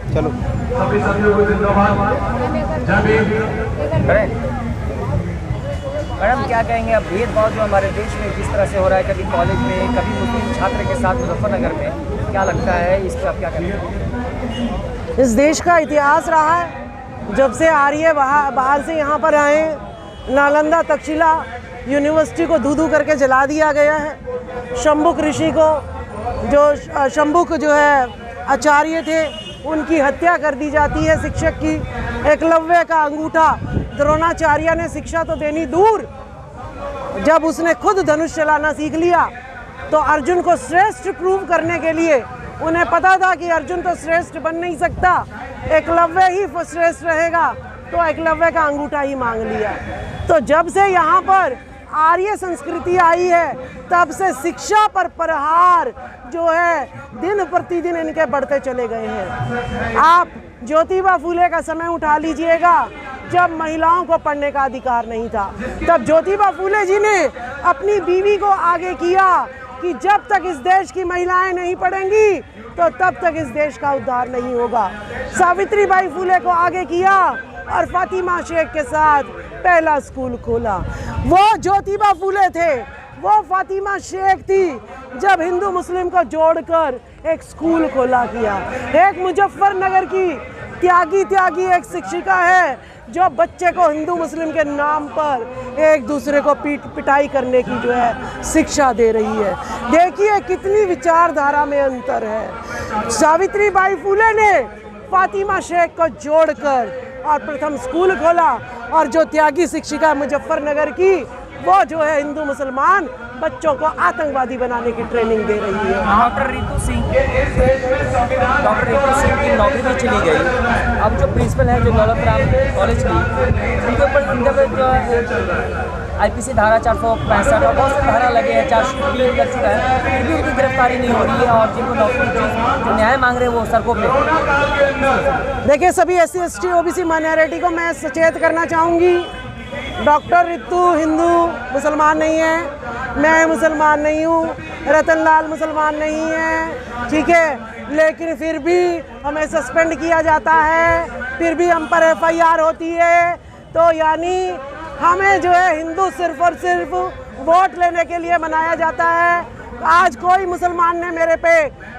चलो मैडम क्या कहेंगे अब भेदभाव जो हमारे देश में किस तरह से हो रहा है, कभी कॉलेज में कभी मुस्लिम छात्र के साथ मुजफ्फरनगर में, क्या लगता है इस पर आप क्या कहेंगे? इस देश का इतिहास रहा है, जब से आर्य बाहर से यहाँ पर आए, नालंदा तक्षशिला यूनिवर्सिटी को धू करके जला दिया गया है। शंभुक ऋषि को, जो शंभुक जो है आचार्य थे, उनकी हत्या कर दी जाती है शिक्षक की। एकलव्य का अंगूठा द्रोणाचार्य ने शिक्षा तो देनी दूर, जब उसने खुद धनुष चलाना सीख लिया तो अर्जुन को श्रेष्ठ प्रूव करने के लिए उन्हें पता था कि अर्जुन तो श्रेष्ठ बन नहीं सकता, एकलव्य ही श्रेष्ठ रहेगा, तो एकलव्य का अंगूठा ही मांग लिया। तो जब से यहाँ पर आर्य संस्कृति आई है, तब से शिक्षा पर प्रहार जो है दिन प्रतिदिन इनके बढ़ते चले गए हैं। आप ज्योतिबा फूले का समय उठा लीजिएगा, जब महिलाओं को पढ़ने का अधिकार नहीं था, तब ज्योतिबा फूले जी ने अपनी बीवी को आगे किया कि जब तक इस देश की महिलाएं नहीं पढ़ेंगी तो तब तक इस देश का उद्धार नहीं होगा। सावित्रीबाई फूले को आगे किया और फातिमा शेख के साथ पहला स्कूल खोला। वो ज्योतिबा फूले थे, वो फातिमा शेख थी जब हिंदू मुस्लिम को जोड़कर एक स्कूल खोला किया। एक मुजफ्फरनगर की त्यागी एक शिक्षिका है जो बच्चे को हिंदू मुस्लिम के नाम पर एक दूसरे को पिटाई करने की जो है शिक्षा दे रही है। देखिए कितनी विचारधारा में अंतर है। सावित्रीबाई फूले ने फातिमा शेख को जोड़कर और प्रथम स्कूल खोला, और जो त्यागी शिक्षिका मुजफ्फरनगर की, वो जो है हिंदू मुसलमान बच्चों को आतंकवादी बनाने की ट्रेनिंग दे रही है। डॉक्टर रितु सिंह की नौकरी भी चली गई। अब जो प्रिंसिपल है जो दौलत राम कॉलेज की, उनके ऊपर IPC धारा 465 और बहुत से धारा लगे हैं, 403 लग चुका है, फिर भी उनकी गिरफ्तारी नहीं हो रही है, और जिनको नौकरी जो न्याय मांग रहे हैं वो सड़कों पे। देखिए सभी SC ST OBC माइनॉरिटी को मैं सचेत करना चाहूँगी, डॉक्टर रितु हिंदू मुसलमान नहीं है, मैं मुसलमान नहीं हूँ, रतनलाल मुसलमान नहीं है, ठीक है, लेकिन फिर भी हमें सस्पेंड किया जाता है, फिर भी हम पर FIR होती है। तो यानी हमें जो है हिंदू सिर्फ और सिर्फ वोट लेने के लिए बनाया जाता है। आज कोई मुसलमान ने मेरे पे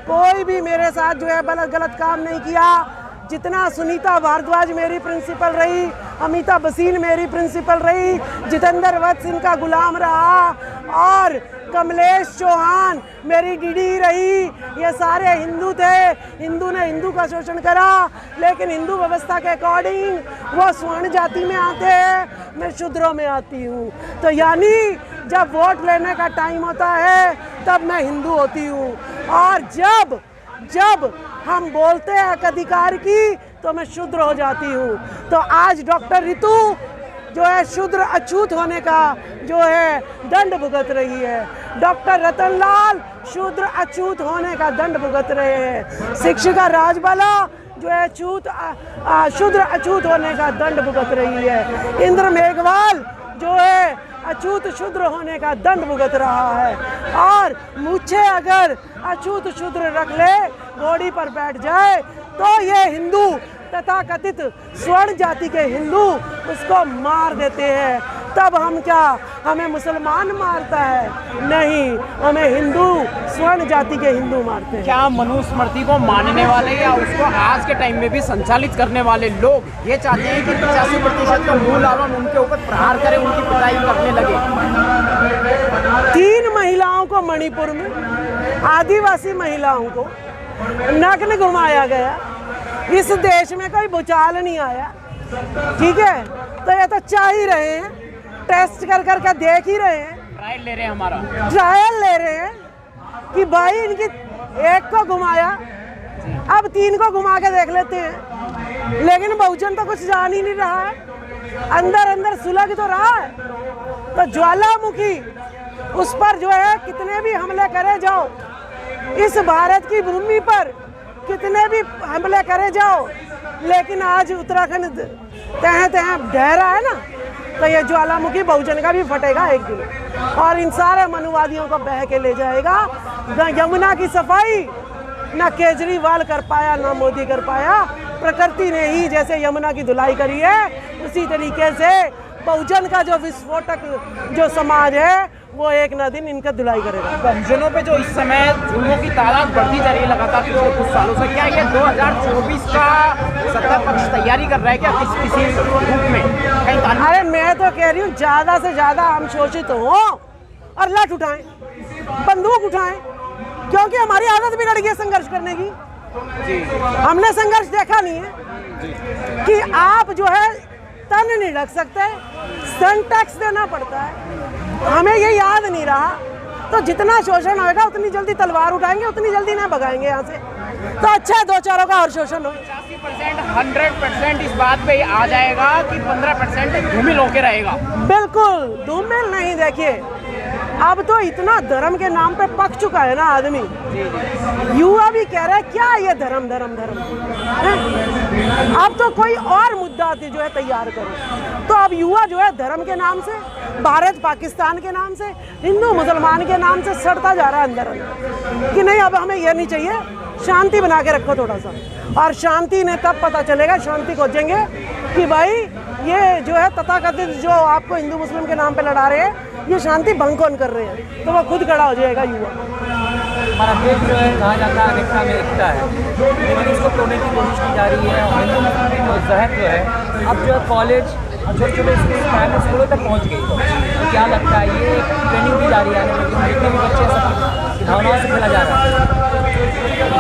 कोई भी मेरे साथ जो है गलत काम नहीं किया। जितना सुनीता भारद्वाज मेरी प्रिंसिपल रही, अमिता बसीन मेरी प्रिंसिपल रही, जितेंद्र वत्स इनका गुलाम रहा, और कमलेश चौहान मेरी डीडी रही, ये सारे हिंदू थे। हिंदू ने हिंदू का शोषण करा, लेकिन हिंदू व्यवस्था के अकॉर्डिंग वो स्वर्ण जाति में आते हैं, मैं शूद्रों में आती हूँ। तो यानी जब वोट लेने का टाइम होता है तब मैं हिंदू होती हूँ, और जब हम बोलते हैं हक अधिकार की तो मैं शूद्र हो जाती हूँ। तो आज डॉक्टर रितु जो है शूद्र अछूत होने का जो है दंड भुगत रही है, डॉक्टर रतनलाल शूद्र अछूत होने का दंड भुगत रहे हैं, शिक्षिका राजबाला जो है शूद्र अछूत होने का दंड भुगत रही है, इंद्र मेघवाल जो है अछूत शूद्र होने का दंड भुगत रहा है। और मुझे अगर अछूत शूद्र रख ले, घोड़ी पर बैठ जाए, तो ये हिंदू तथाकथित स्वर्ण जाति के हिंदू उसको मार देते हैं। तब हम क्या, हमें मुसलमान मारता है? नहीं, हमें हिंदू स्वर्ण जाति के हिंदू मारते हैं। क्या मनुस्मृति को मानने वाले या उसको आज के टाइम में भी संचालित करने वाले लोग ये चाहते हैं कि 85% का मूल आवाम उनके ऊपर प्रहार करे, उनकी पिटाई करने लगे? 3 महिलाओं को मणिपुर में, आदिवासी महिलाओं को नग्न घुमाया गया। इस देश में कोई भूचाल नहीं आया, ठीक है? तो ये तो चाह ही रहे हैं, टेस्ट कर देख ही रहे हैं, ट्रायल ले रहे हैं, हमारा ट्रायल ले रहे हैं कि भाई इनकी एक को घुमाया, अब 3 को घुमा के देख लेते हैं। लेकिन बहुजन तो कुछ जान ही नहीं रहा है, अंदर सुलग तो रहा है। तो ज्वालामुखी उस पर जो है कितने भी हमले करे जाओ, इस भारत की भूमि पर कितने भी हमले करे जाओ, लेकिन आज उत्तराखंड तह ढह रहा है ना, तो ये ज्वालामुखी बहुजन का भी फटेगा एक दिन, और इन सारे मनुवादियों को बह के ले जाएगा। यमुना की सफाई ना केजरीवाल कर पाया, ना मोदी कर पाया। प्रकृति ने ही जैसे यमुना की धुलाई करी है, उसी तरीके से बहुजन का जो विस्फोटक जो समाज है वो एक ना दिन इनका धुलाई करेगा। बहुजनों पे जो इस समय जुल्मों की तादाद बढ़ती जा रही है लगातार पिछले कुछ सालों से, क्या ये 2024 का सत्ता पक्ष तैयारी कर रहा है क्या किसी रूप में कहीं? अरे मैं तो कह रही हूँ ज़्यादा से ज़्यादा हम शोषित हों और लठ उठाएं, बंदूक उठाएं, क्योंकि हमारी आदत बिगड़ गई है संघर्ष करने की। हमने संघर्ष देखा नहीं है कि आप जो है तन नहीं ढक सकते, सन टैक्स देना पड़ता है। हमें ये याद नहीं रहा, तो जितना शोषण होगा उतनी जल्दी तलवार उठाएंगे, उतनी जल्दी ना भगाएंगे यहाँ से। तो अच्छा है दो चारों का और शोषण हो। 100% इस बात पे आ जाएगा कि 15% धूमिल होके रहेगा। बिल्कुल धूमिल नहीं। देखिए अब तो इतना धर्म के नाम पे पक चुका है ना आदमी। युवा भी कह रहा है क्या ये धर्म धर्म धर्म है? अब तो कोई और मुद्दा जो है तैयार करो। तो अब युवा जो है धर्म के नाम से, भारत पाकिस्तान के नाम से, हिंदू मुसलमान के नाम से सड़ता जा रहा है अंदर अंदर कि नहीं अब हमें यह नहीं चाहिए, शांति बना के रखो थोड़ा सा। और शांति ने तब पता चलेगा, शांति खोजेंगे कि भाई ये जो है तथाकथित जो आपको हिंदू मुस्लिम के नाम पे लड़ा रहे हैं, ये शांति भंग कौन कर रहे हैं, तो वो खुद खड़ा हो जाएगा युवा। हमारा देश जो है कहा जाता है अनेकता में एकता है, लेकिन इसको तोड़ने की कोशिश की जा रही है। हिंदू मुस्लिम की जो जहर जो है अब जो है कॉलेज और छोटे छोटे प्राइमरी स्कूलों तक पहुँच गई। तो क्या लगता है ये ट्रेनिंग दी जा रही है, लेकिन जितने भी बच्चे सब भावनाओं से खेला जा रहा है।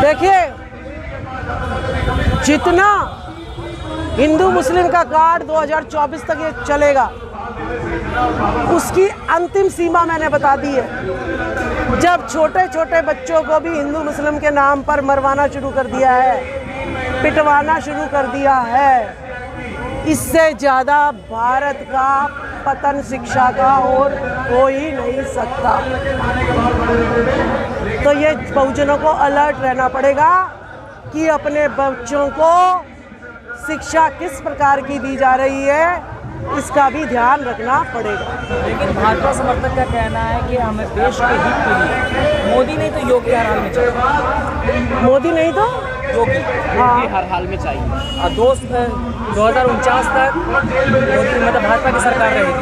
देखिए जितना हिंदू मुस्लिम का कार्ड 2024 तक ये चलेगा, उसकी अंतिम सीमा मैंने बता दी है। जब छोटे छोटे बच्चों को भी हिंदू मुस्लिम के नाम पर मरवाना शुरू कर दिया है, पिटवाना शुरू कर दिया है, इससे ज़्यादा भारत का पतन शिक्षा का और हो ही नहीं सकता। तो ये बहुजनों को अलर्ट रहना पड़ेगा कि अपने बच्चों को शिक्षा किस प्रकार की दी जा रही है, इसका भी ध्यान रखना पड़ेगा। लेकिन भाजपा समर्थक का कहना है कि हमें देश के हित के लिए मोदी नहीं तो योगी हर हाल में चाहिए। मोदी नहीं तो योगी हाँ हर हाल में चाहिए। और 2049 तक मोदी मतलब भाजपा की सरकार रहेगी।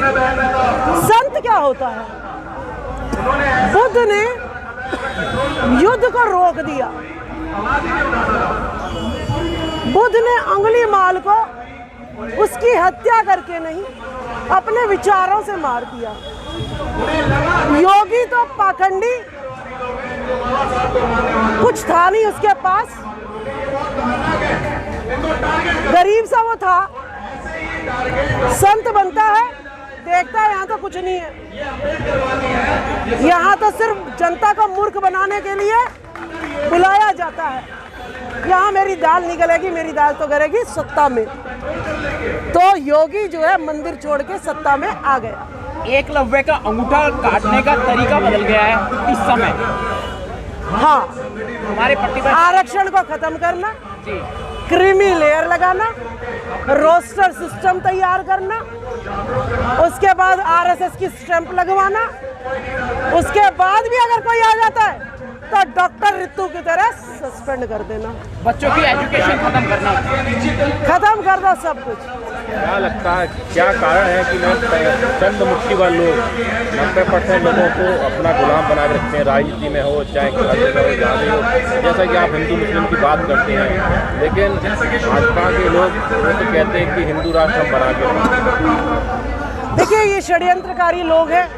संत क्या होता है? बुद्ध ने युद्ध को रोक दिया, बुद्ध ने अंगुली माल को उसकी हत्या करके नहीं, अपने विचारों से मार दिया। योगी तो पाखंडी, कुछ था नहीं उसके पास, गरीब सा वो था। संत बनता है, देखता है यहाँ तो कुछ नहीं है, यहाँ तो सिर्फ जनता को मूर्ख बनाने के लिए बुलाया जाता है। यहाँ मेरी दाल निकलेगी, मेरी दाल तो करेगी सत्ता में। तो योगी जो है मंदिर छोड़ के सत्ता में आ गया। एकलव्य का अंगूठा काटने का तरीका बदल गया है इस समय। हाँ, हमारे प्रतिभा आरक्षण को खत्म करना, जी, क्रीमी लेयर लगाना, रोस्टर सिस्टम तैयार करना, उसके बाद आरएसएस की स्टैंप लगवाना, उसके बाद भी अगर कोई आ जाता है तो डॉक्टर रितु की तरह सस्पेंड कर देना। बच्चों की एजुकेशन खत्म करना, खत्म कर दो सब कुछ। क्या लगता है क्या कारण है कि चंद मुट्ठीवार लोग 90% लोगों को अपना गुलाम बना के रखते हैं, राजनीति में हो चाहे हर जगह हो, जहाँ भी हो। जैसा कि आप हिंदू मुस्लिम की बात करते हैं, लेकिन भाजपा के लोग वो तो कहते हैं कि हिंदू राष्ट्र हम बना के। देखिए ये षड्यंत्रकारी लोग हैं,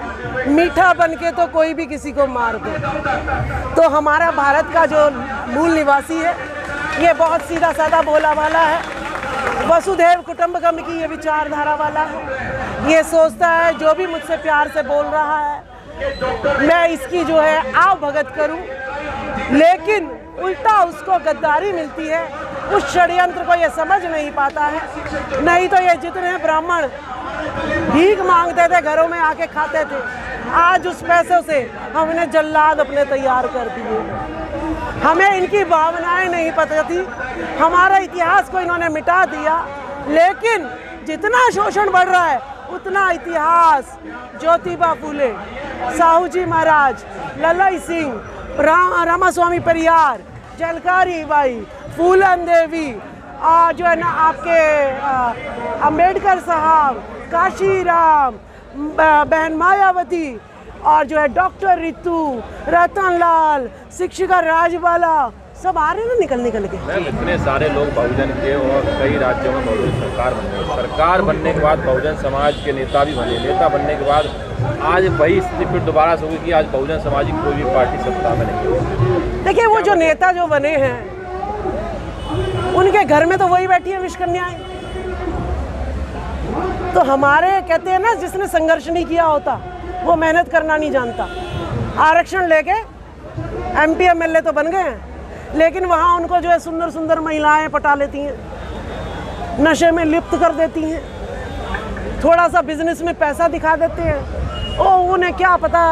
मीठा बन के तो कोई भी किसी को मार दे। तो हमारा भारत का जो मूल निवासी है ये बहुत सीधा साधा भोला वाला है, वसुधैव कुटुंबकम की ये विचारधारा वाला है। ये सोचता है जो भी मुझसे प्यार से बोल रहा है मैं इसकी जो है आव भगत करूं, लेकिन उल्टा उसको गद्दारी मिलती है। उस षड्यंत्र को ये समझ नहीं पाता है। नहीं तो ये जितने ब्राह्मण भीख मांगते थे, घरों में आके खाते थे, आज उस पैसों से हमने जल्लाद अपने तैयार कर दिए। हमें इनकी भावनाएं नहीं पता थी, हमारा इतिहास को इन्होंने मिटा दिया। लेकिन जितना शोषण बढ़ रहा है उतना इतिहास, ज्योतिबा फूले, साहू जी महाराज, ललाई सिंह, रामास्वामी परियार, झलकारी बाई, फूलन देवी, और जो है ना आपके अंबेडकर साहब, काशीराम, बहन मायावती, और जो है डॉक्टर रितु, रतनलाल, शिक्षिका राजबाला, सब आ रहे हैं ना निकल के। मैम इतने सारे लोग बहुजन के और कई राज्यों में बहुजन सरकार बन गई। सरकार बनने के बाद बहुजन समाज के नेता भी बने, नेता बनने के बाद आज वही स्थिति फिर दोबारा से हुई कि आज बहुजन समाज की कोई भी पार्टी सत्ता में नहीं है। देखिए वो जो नेता जो बने हैं उनके घर में तो वही बैठी है विष कन्याएं। तो हमारे कहते हैं ना, जिसने संघर्ष नहीं किया होता वो मेहनत करना नहीं जानता। आरक्षण लेके MP MLA तो बन गए हैं, लेकिन वहाँ उनको जो है सुंदर सुंदर महिलाएं पटा लेती हैं, नशे में लिप्त कर देती हैं, थोड़ा सा बिजनेस में पैसा दिखा देते हैं। ओ उन्हें क्या पता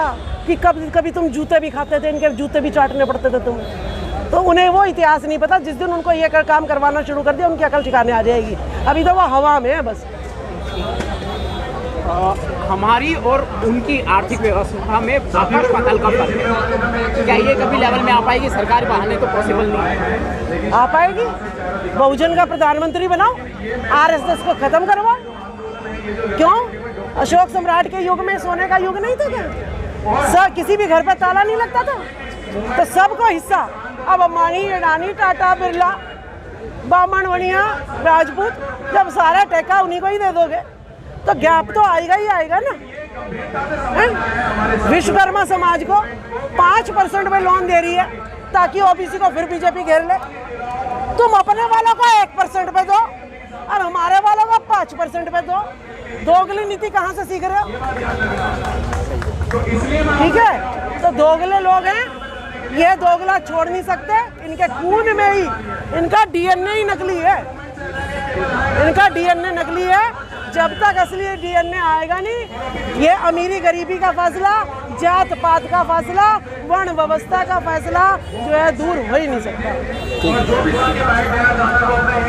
कि कभी तुम जूते भी खाते थे, इनके जूते भी चाटने पड़ते थे तुम। तो उन्हें वो इतिहास नहीं पता। जिस दिन उनको ये काम करवाना शुरू कर दिया उनकी अकल ठिकाने आ जाएगी। अभी तो वो हवा में है बस। हमारी और उनकी आर्थिक व्यवस्था में आकाश पाताल का फर्क है। क्या ये कभी लेवल में आ पाएगी? सरकारी बहाने तो पॉसिबल नहीं है। आ पाएगी। बहुजन का प्रधानमंत्री बनाओ, RSS को खत्म करवाओ। क्यों? अशोक सम्राट के युग में सोने का युग नहीं था क्या? किसी भी घर पर ताला नहीं लगता था, तो सबको हिस्सा। अब अंबानी, अडानी, टाटा, बिरला, बामन, वणिया, राजपूत, जब सारा टेका उन्हीं को ही दे दोगे तो गैप तो आएगा ही आएगा ना। विश्वकर्मा समाज को 5% में लोन दे रही है ताकि OBC को फिर बीजेपी घेर ले। तुम अपने वालों को 1% पे दो और हमारे वालों को 5% पे दो। दोगली नीति कहाँ से सीख रहे हो? ठीक है, तो दोगले लोग हैं, ये दोगला छोड़ नहीं सकते। इनके खून में ही इनका DNA ही नकली है। इनका DNA नकली है। जब तक असली DNA आएगा नहीं, ये अमीरी गरीबी का फैसला, जात पात का फैसला, वर्ण व्यवस्था का फैसला जो है दूर हो ही नहीं सकता।